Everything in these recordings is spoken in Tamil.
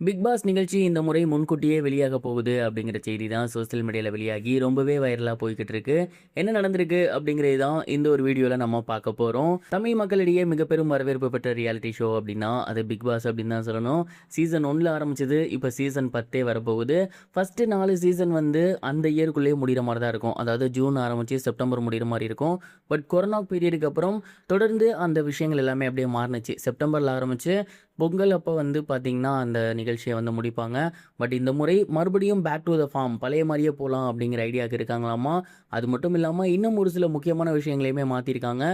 பிக் பாஸ் நிகழ்ச்சி இந்த முறை முன்கூட்டியே வெளியாக போகுது அப்படிங்கிற செய்தி தான் சோசியல் மீடியாவில் வெளியாகி ரொம்பவே வைரலாக போய்கிட்டு இருக்கு. என்ன நடந்திருக்கு அப்படிங்கிறது தான் இந்த ஒரு வீடியோவில் நம்ம பார்க்க போகிறோம். தமிழ் மக்களிடையே மிக பெரும் வரவேற்பு பெற்ற ரியாலிட்டி ஷோ அப்படின்னா அது பிக் பாஸ் அப்படின்னு தான் சொல்லணும். சீசன் 1ல் ஆரம்பிச்சது, இப்போ சீசன் 10 வரப்போகுது. ஃபஸ்ட்டு 4 சீசன் வந்து அந்த இயர்க்குள்ளேயே முடிகிற மாதிரி தான் இருக்கும். அதாவது ஜூன் ஆரம்பித்து செப்டம்பர் முடிகிற மாதிரி இருக்கும். பட் கொரோனா பீரியடுக்கு அப்புறம் தொடர்ந்து அந்த விஷயங்கள் எல்லாமே அப்படியே மாறினுச்சு. செப்டம்பரில் ஆரம்பித்து பொங்கல் அப்போ வந்து பார்த்திங்கன்னா அந்த நிகழ்ச்சியை வந்து முடிப்பாங்க. பட் இந்த முறை மறுபடியும் பேக் டு த ஃபார்ம் பழைய மாதிரியே போகலாம் அப்படிங்கிற ஐடியாவுக்கு இருக்காங்களாமா. அது மட்டும் இல்லாமல் இன்னும் ஒரு சில முக்கியமான விஷயங்களையுமே மாற்றிருக்காங்க.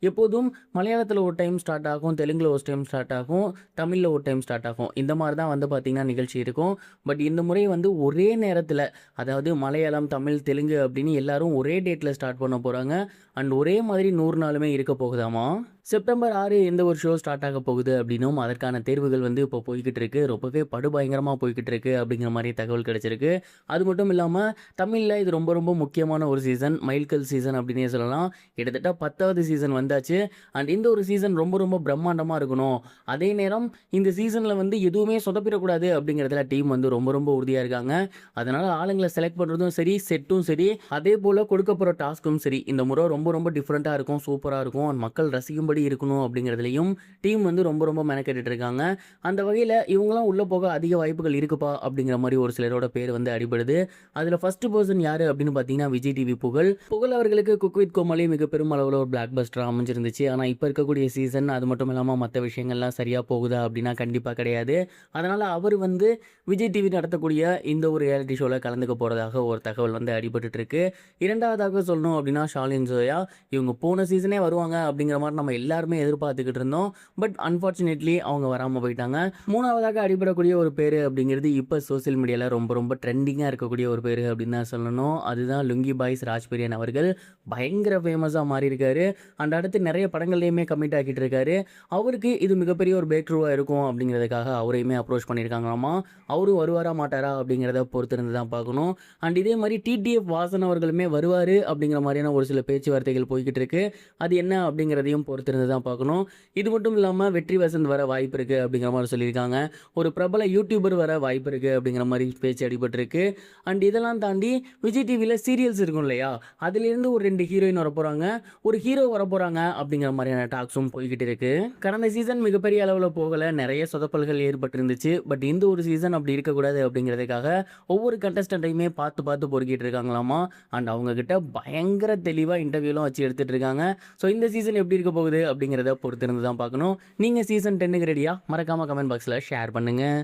எப்போதும் மலையாளத்தில் ஒரு டைம் ஸ்டார்ட் ஆகும், தெலுங்கில் ஒரு டைம் ஸ்டார்ட் ஆகும், தமிழில் ஒரு டைம் ஸ்டார்ட் ஆகும். இந்த மாதிரி தான் வந்து பார்த்திங்கன்னா நிகழ்ச்சி இருக்கும். பட் இந்த முறை வந்து ஒரே நேரத்தில், அதாவது மலையாளம், தமிழ், தெலுங்கு அப்படின்னு எல்லாரும் ஒரே டேட்டில் ஸ்டார்ட் பண்ண போகிறாங்க. அண்ட் ஒரே மாதிரி 100 நாளுமே இருக்க போகுதாமா. செப்டம்பர் 6 எந்த ஒரு ஷோ ஸ்டார்ட் ஆக போகுது அப்படின்னும் அதற்கான தேர்வுகள் வந்து இப்போ போய்கிட்டு இருக்கு. ரொம்பவே படுபயங்கரமாக போய்கிட்டு இருக்கு அப்படிங்கிற மாதிரி தகவல் கிடைச்சிருக்கு. அது மட்டும் இல்லாமல் தமிழில் இது ரொம்ப ரொம்ப முக்கியமான ஒரு சீசன், மைல்கல் சீசன் அப்படின்னே சொல்லலாம். கிட்டத்தட்ட 10வது சீசன் வந்தாச்சு. அண்ட் இந்த ஒரு சீசன் ரொம்ப ரொம்ப பிரம்மாண்டமாக இருக்கணும். அதே நேரம் இந்த சீசனில் வந்து எதுவுமே சொதப்பிடக்கூடாது அப்படிங்கிறதுல டீம் வந்து ரொம்ப ரொம்ப உறுதியாக இருக்காங்க. அதனால் ஆளுங்களை செலக்ட் பண்ணுறதும் சரி, செட்டும் சரி, அதே போல் கொடுக்க போகிற டாஸ்க்கும் சரி, இந்த முறை ரொம்ப ரொம்ப டிஃப்ரெண்ட்டாக இருக்கும், சூப்பராக இருக்கும். அண்ட் மக்கள் ரசிக்கும்படி இருக்கணும் அப்படிங்கிறதுலையும் டீம் வந்து ரொம்ப ரொம்ப மெனக்கெட்டு இருக்காங்க. அந்த வகையில் இவங்களாம் உள்ளே போக அதிக வாய்ப்புகள் இருக்குப்பா அப்படிங்கிற மாதிரி ஒரு சிலரோட பேர் வந்து அடிபடுது. அதில் ஃபர்ஸ்ட் பர்சன் யார் அப்படின்னு பார்த்தீங்கன்னா விஜய் டிவி புகழ். புகழ் அவர்களுக்கு குக் வித் கோமாளி மிக பெரும் அளவில் ஒரு பிளாக் பஸ்டர் அமைஞ்சிருந்துச்சு. ஆனால் இப்போ இருக்கக்கூடிய சீசன் அது மட்டும் இல்லாமல் மற்ற விஷயங்கள்லாம் சரியாக போகுதா அப்படின்னா கண்டிப்பாக கிடையாது. அதனால் அவர் வந்து விஜய் டிவி நடத்தக்கூடிய இந்த ஒரு ரியாலிட்டி ஷோவில் கலந்துக்க போகிறதாக ஒரு தகவல் வந்து அடிபட்டு இருக்கு. இரண்டாவதாக சொல்லணும் அப்படின்னா ஷாலின் ஜோயா. இவங்க போன சீசனே வருவாங்க அப்படிங்கிற மாதிரி நம்ம எல்லாருமே எதிர்பார்த்துக்கிட்டு இருந்தோம். பட் அன்ஃபார்ச்சுனேட்லி அவங்க வராமல் போயிட்டாங்க. மூணாவதாக அடிபடக்கூடிய ஒரு பேர் அப்படிங்கிறது இப்போ சோசியல் மீடியாவில் ரொம்ப ரொம்ப ட்ரெண்டிங்காக இருக்கக்கூடிய ஒரு பேர் அப்படின்னு தான் சொல்லணும். அதுதான் லுங்கி பாய்ஸ் ராஜ்பிரியன் அவர்கள். பயங்கர ஃபேமஸாக மாறி இருக்காரு. அண்ட் அடுத்து நிறைய படங்கள்லையுமே கமிட் ஆகிட்டு இருக்காரு. அவருக்கு இது மிகப்பெரிய ஒரு பிரேக் த்ரூவாக இருக்கும் அப்படிங்கிறதுக்காக அவரையுமே அப்ரோச் பண்ணியிருக்காங்களாமா. அவரும் வருவாரா மாட்டாரா அப்படிங்கிறத பொறுத்திருந்து தான் பார்க்கணும். அண்ட் இதே மாதிரி டிடிஎஃப் வாசன் அவர்களுமே வருவார் அப்படிங்கிற மாதிரியான ஒரு சில பேச்சுவார்த்தைகள் போய்கிட்டு இருக்கு. அது என்ன அப்படிங்கிறதையும் பொறுத்திருந்து தான் பார்க்கணும். இது மட்டும் இல்லாமல் வெற்றி வசந்த் வர வாய்ப்பு இருக்குது அப்படிங்கிற மாதிரி சொல்லியிருக்காங்க. ஒரு பிரபல யூடியூபர் வர வாய்ப்பு இருக்குது அப்படிங்கிற மாதிரி பேச்சு அடிபட்டிருக்கு. அண்ட் இதெல்லாம் தாண்டி விஜய் டிவியில் சீரியல்ஸ் இருக்கும் இல்லையா, அதுலேருந்து ஒரு 2 ஹீரோயின் வர போகிறாங்க, ஒரு ஹீரோ வர போகிறாங்க அப்படிங்கிற மாதிரியான டாக்ஸும் போய்கிட்டு இருக்கு. கடந்த சீசன் மிகப்பெரிய அளவில் போகலை, நிறைய சொதப்பல்கள் ஏற்பட்டிருந்துச்சு. பட் இந்த ஒரு சீசன் அப்படி இருக்கக்கூடாது அப்படிங்கிறதுக்காக ஒவ்வொரு கண்டஸ்டண்ட்டையுமே பார்த்து பார்த்து பொறுக்கிட்டு இருக்காங்களாமா. அண்ட் அவங்கக்கிட்ட பயங்கர தெளிவாக இன்டர்வியூலாம் வச்சு எடுத்துகிட்டு இருக்காங்க. ஸோ இந்த சீசன் எப்படி இருக்க போகுது அப்படிங்கிறத பொறுத்திருந்து தான் பார்க்கணும். நீங்கள் சீசன் 10க்கு ரெடியா? மறக்காமல் கமெண்ட் பாக்ஸில் ஷேர் பண்ணுங்கள்.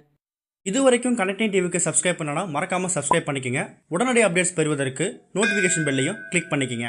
இது வரைக்கும் கனெக்டிங் டிவிக்கு சப்ஸ்கிரைப் பண்ணனா மறக்காமல் சப்ஸ்கிரைப் பண்ணிக்கங்க. உடனடி அப்டேட்ஸ் பெறுவதற்கு நோட்டிஃபிகேஷன் பெல்லையும் கிளிக் பண்ணிக்கங்க.